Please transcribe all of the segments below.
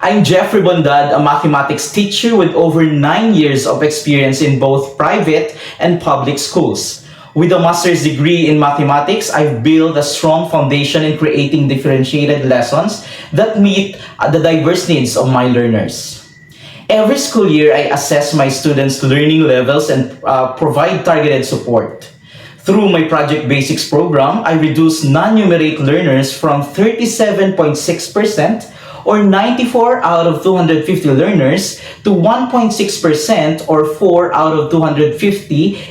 I'm Jeffrey Bondad, a mathematics teacher with over 9 years of experience in both private and public schools. With a master's degree in mathematics, I've built a strong foundation in creating differentiated lessons that meet the diverse needs of my learners. Every school year, I assess my students' learning levels and provide targeted support. Through my Project Basics program, I reduce non-numerate learners from 37.6% or 94 out of 250 learners to 1.6% or 4 out of 250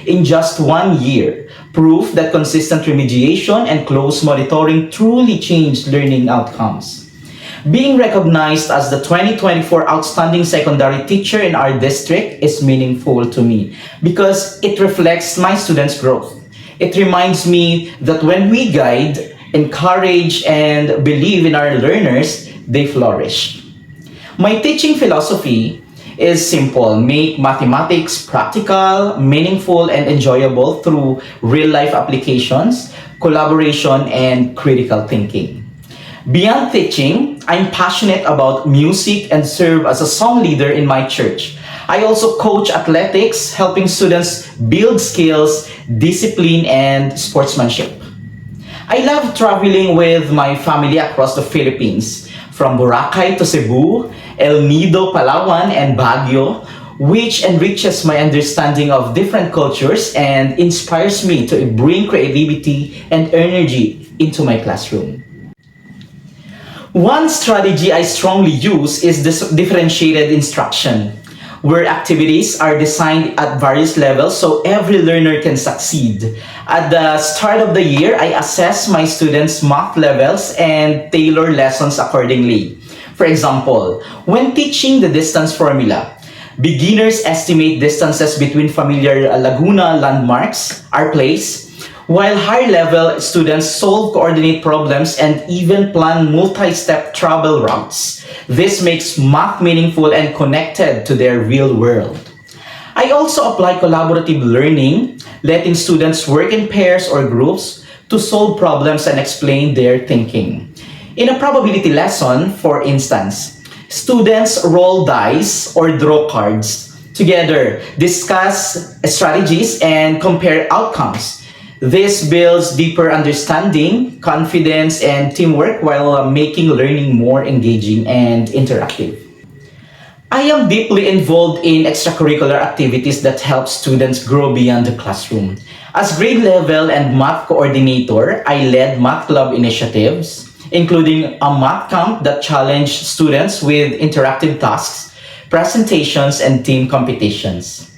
in just 1 year. Proof that consistent remediation and close monitoring truly change learning outcomes. Being recognized as the 2024 Outstanding Secondary Teacher in our district is meaningful to me because it reflects my students' growth. It reminds me that when we guide, encourage, and believe in our learners, they flourish. My teaching philosophy is simple: make mathematics practical, meaningful, and enjoyable through real-life applications, collaboration, and critical thinking. Beyond teaching, I'm passionate about music and serve as a song leader in my church. I also coach athletics, helping students build skills, discipline, and sportsmanship. I love traveling with my family across the Philippines, from Boracay to Cebu, El Nido, Palawan, and Baguio, which enriches my understanding of different cultures and inspires me to bring creativity and energy into my classroom. One strategy I strongly use is this differentiated instruction, where activities are designed at various levels so every learner can succeed. At the start of the year, I assess my students' math levels and tailor lessons accordingly. For example, when teaching the distance formula, beginners estimate distances between familiar Laguna landmarks, our place, while higher-level students solve coordinate problems and even plan multi-step travel routes. This makes math meaningful and connected to their real world. I also apply collaborative learning, letting students work in pairs or groups to solve problems and explain their thinking. In a probability lesson, for instance, students roll dice or draw cards together, discuss strategies, and compare outcomes. This builds deeper understanding, confidence, and teamwork while making learning more engaging and interactive. I am deeply involved in extracurricular activities that help students grow beyond the classroom. As grade level and math coordinator, I led math club initiatives, including a math camp that challenged students with interactive tasks, presentations, and team competitions.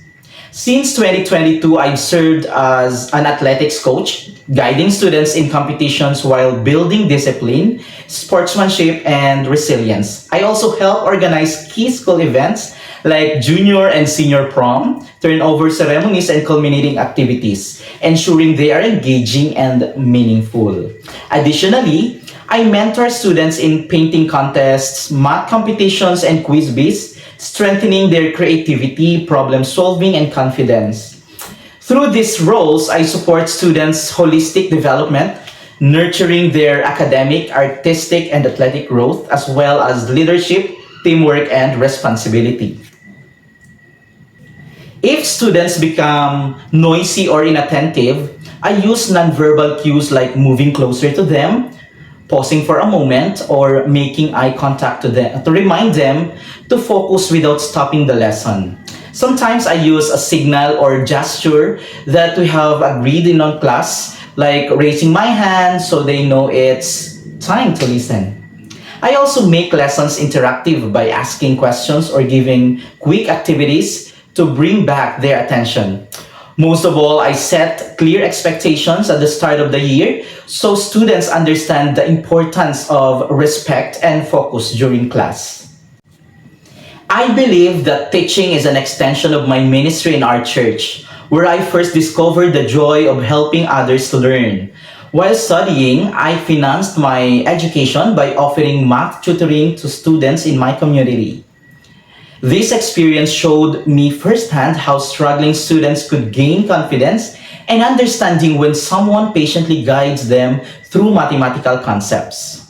Since 2022, I've served as an athletics coach, guiding students in competitions while building discipline, sportsmanship, and resilience. I also help organize key school events like junior and senior prom, turnover ceremonies, and culminating activities, ensuring they are engaging and meaningful. Additionally, I mentor students in painting contests, math competitions, and quiz bees, strengthening their creativity, problem solving, and confidence. Through these roles, I support students' holistic development, nurturing their academic, artistic, and athletic growth, as well as leadership, teamwork, and responsibility. If students become noisy or inattentive, I use nonverbal cues like moving closer to them, pausing for a moment, or making eye contact to them to remind them to focus without stopping the lesson. Sometimes I use a signal or gesture that we have agreed in on class, like raising my hand so they know it's time to listen. I also make lessons interactive by asking questions or giving quick activities to bring back their attention. Most of all, I set clear expectations at the start of the year so students understand the importance of respect and focus during class. I believe that teaching is an extension of my ministry in our church, where I first discovered the joy of helping others learn. While studying, I financed my education by offering math tutoring to students in my community. This experience showed me firsthand how struggling students could gain confidence and understanding when someone patiently guides them through mathematical concepts.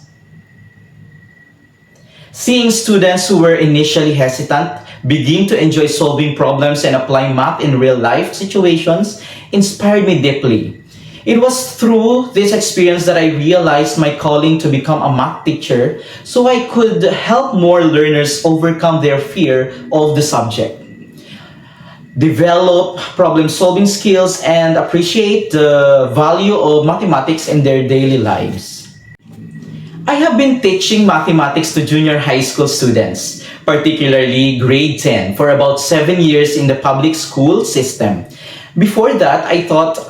Seeing students who were initially hesitant begin to enjoy solving problems and applying math in real life situations inspired me deeply. It was through this experience that I realized my calling to become a math teacher so I could help more learners overcome their fear of the subject, develop problem solving skills, and appreciate the value of mathematics in their daily lives. I have been teaching mathematics to junior high school students, particularly grade 10, for about 7 years in the public school system. Before that, I taught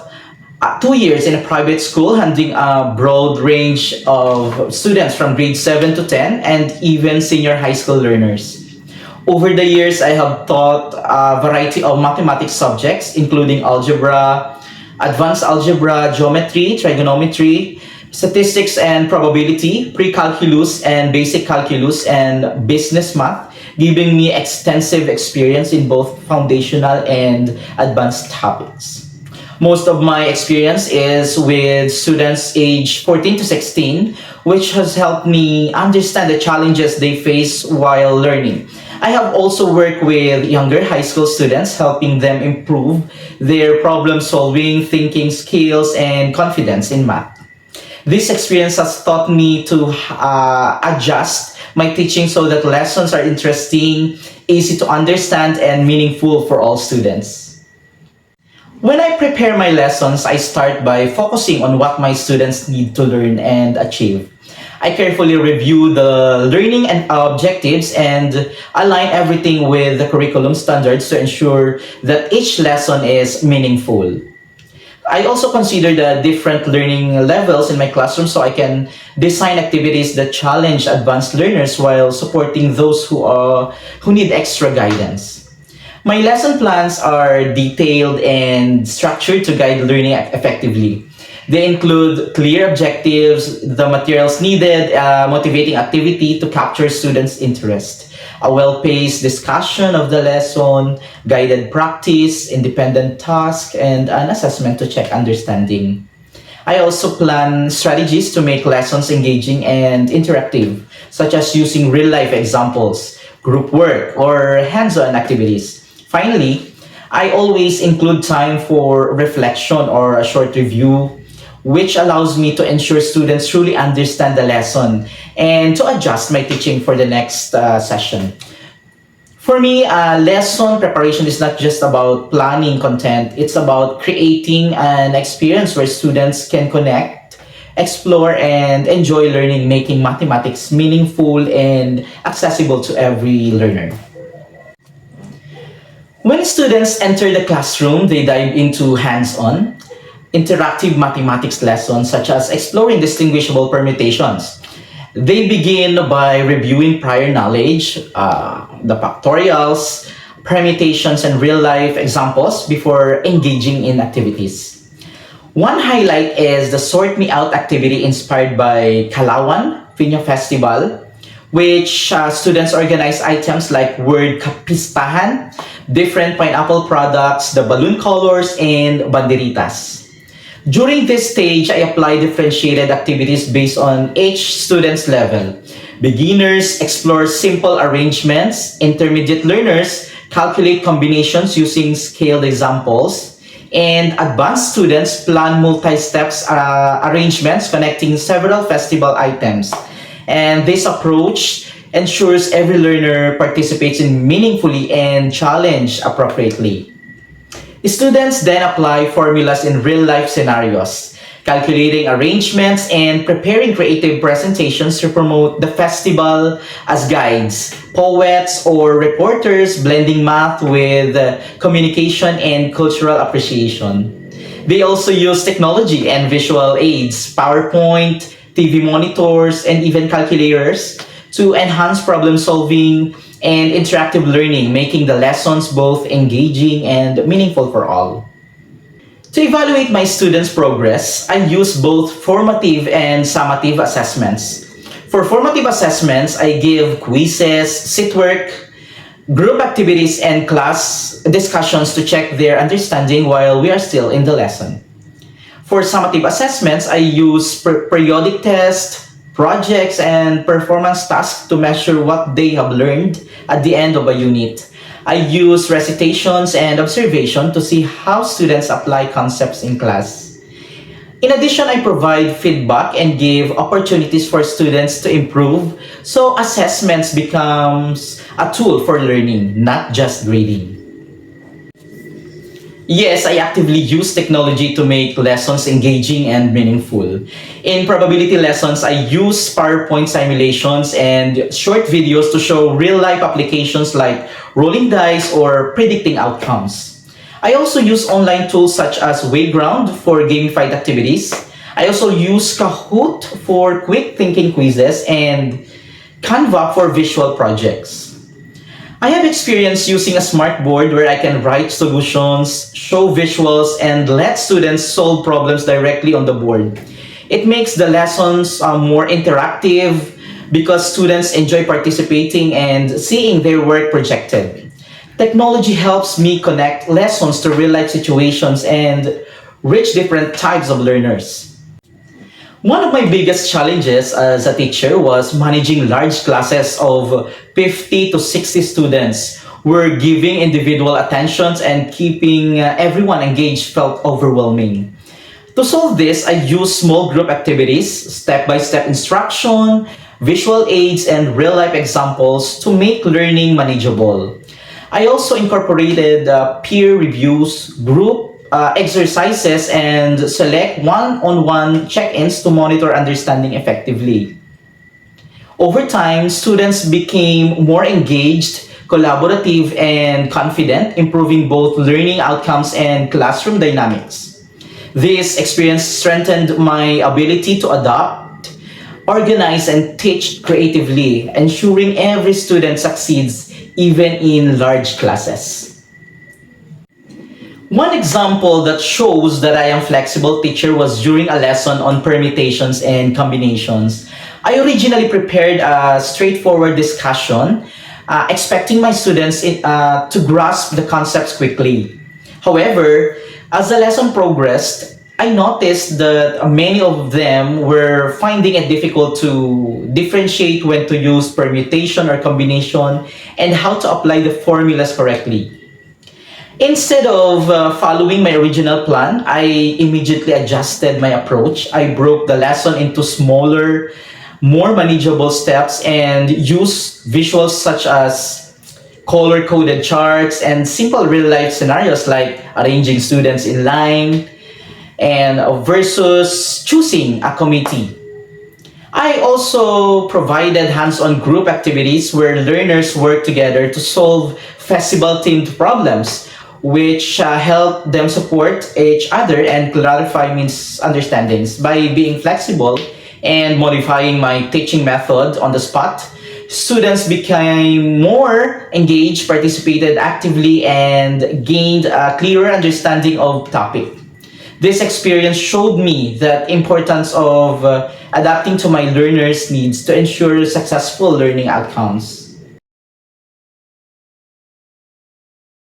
2 years in a private school, handling a broad range of students from grade 7 to 10 and even senior high school learners. Over the years, I have taught a variety of mathematics subjects, including algebra, advanced algebra, geometry, trigonometry, statistics and probability, pre-calculus and basic calculus, and business math, giving me extensive experience in both foundational and advanced topics. Most of my experience is with students age 14 to 16, which has helped me understand the challenges they face while learning. I have also worked with younger high school students, helping them improve their problem solving, thinking skills, and confidence in math. This experience has taught me to adjust my teaching so that lessons are interesting, easy to understand, and meaningful for all students. When I prepare my lessons, I start by focusing on what my students need to learn and achieve. I carefully review the learning and objectives and align everything with the curriculum standards to ensure that each lesson is meaningful. I also consider the different learning levels in my classroom so I can design activities that challenge advanced learners while supporting those who need extra guidance. My lesson plans are detailed and structured to guide learning effectively. They include clear objectives, the materials needed, motivating activity to capture students' interest, a well-paced discussion of the lesson, guided practice, independent task, and an assessment to check understanding. I also plan strategies to make lessons engaging and interactive, such as using real-life examples, group work, or hands-on activities. Finally, I always include time for reflection or a short review, which allows me to ensure students truly understand the lesson and to adjust my teaching for the next session. For me, lesson preparation is not just about planning content, it's about creating an experience where students can connect, explore, and enjoy learning, making mathematics meaningful and accessible to every learner. When students enter the classroom, they dive into hands-on, interactive mathematics lessons such as exploring distinguishable permutations. They begin by reviewing prior knowledge, the factorials, permutations, and real-life examples before engaging in activities. One highlight is the Sort Me Out activity inspired by Kalawan Piña Festival, which students organize items like word kapistahan, different pineapple products, the balloon colors, and banderitas. During this stage, I apply differentiated activities based on each student's level. Beginners explore simple arrangements, intermediate learners calculate combinations using scaled examples, and advanced students plan multi-steps arrangements connecting several festival items. And this approach ensures every learner participates in meaningfully and challenged appropriately. Students then apply formulas in real-life scenarios, calculating arrangements and preparing creative presentations to promote the festival as guides, poets, or reporters, blending math with communication and cultural appreciation. They also use technology and visual aids, PowerPoint, TV monitors, and even calculators to enhance problem solving and interactive learning, making the lessons both engaging and meaningful for all. To evaluate my students' progress, I use both formative and summative assessments. For formative assessments, I give quizzes, sit work, group activities, and class discussions to check their understanding while we are still in the lesson. For summative assessments, I use periodic tests, projects, and performance tasks to measure what they have learned at the end of a unit. I use recitations and observation to see how students apply concepts in class. In addition, I provide feedback and give opportunities for students to improve, so assessments becomes a tool for learning, not just grading. Yes, I actively use technology to make lessons engaging and meaningful. In probability lessons, I use PowerPoint simulations and short videos to show real-life applications like rolling dice or predicting outcomes. I also use online tools such as Wayground for gamified activities. I also use Kahoot for quick thinking quizzes and Canva for visual projects. I have experience using a smart board where I can write solutions, show visuals, and let students solve problems directly on the board. It makes the lessons more interactive because students enjoy participating and seeing their work projected. Technology helps me connect lessons to real-life situations and reach different types of learners. One of my biggest challenges as a teacher was managing large classes of 50 to 60 students, where giving individual attentions and keeping everyone engaged felt overwhelming. To solve this, I use small group activities, step-by-step instruction, visual aids, and real-life examples to make learning manageable. I also incorporated peer reviews, group exercises, and select one-on-one check-ins to monitor understanding effectively. Over time, students became more engaged, collaborative, and confident, improving both learning outcomes and classroom dynamics. This experience strengthened my ability to adapt, organize, and teach creatively, ensuring every student succeeds even in large classes. One example that shows that I am flexible teacher was during a lesson on permutations and combinations. I originally prepared a straightforward discussion, expecting my students to grasp the concepts quickly. However, as the lesson progressed, I noticed that many of them were finding it difficult to differentiate when to use permutation or combination and how to apply the formulas correctly. Instead of following my original plan, I immediately adjusted my approach. I broke the lesson into smaller, more manageable steps and used visuals such as color-coded charts and simple real-life scenarios like arranging students in line and versus choosing a committee. I also provided hands-on group activities where learners work together to solve festival-themed problems, which help them support each other and clarify misunderstandings. By being flexible and modifying my teaching method on the spot, students became more engaged, participated actively, and gained a clearer understanding of topic. This experience showed me the importance of adapting to my learners' needs to ensure successful learning outcomes.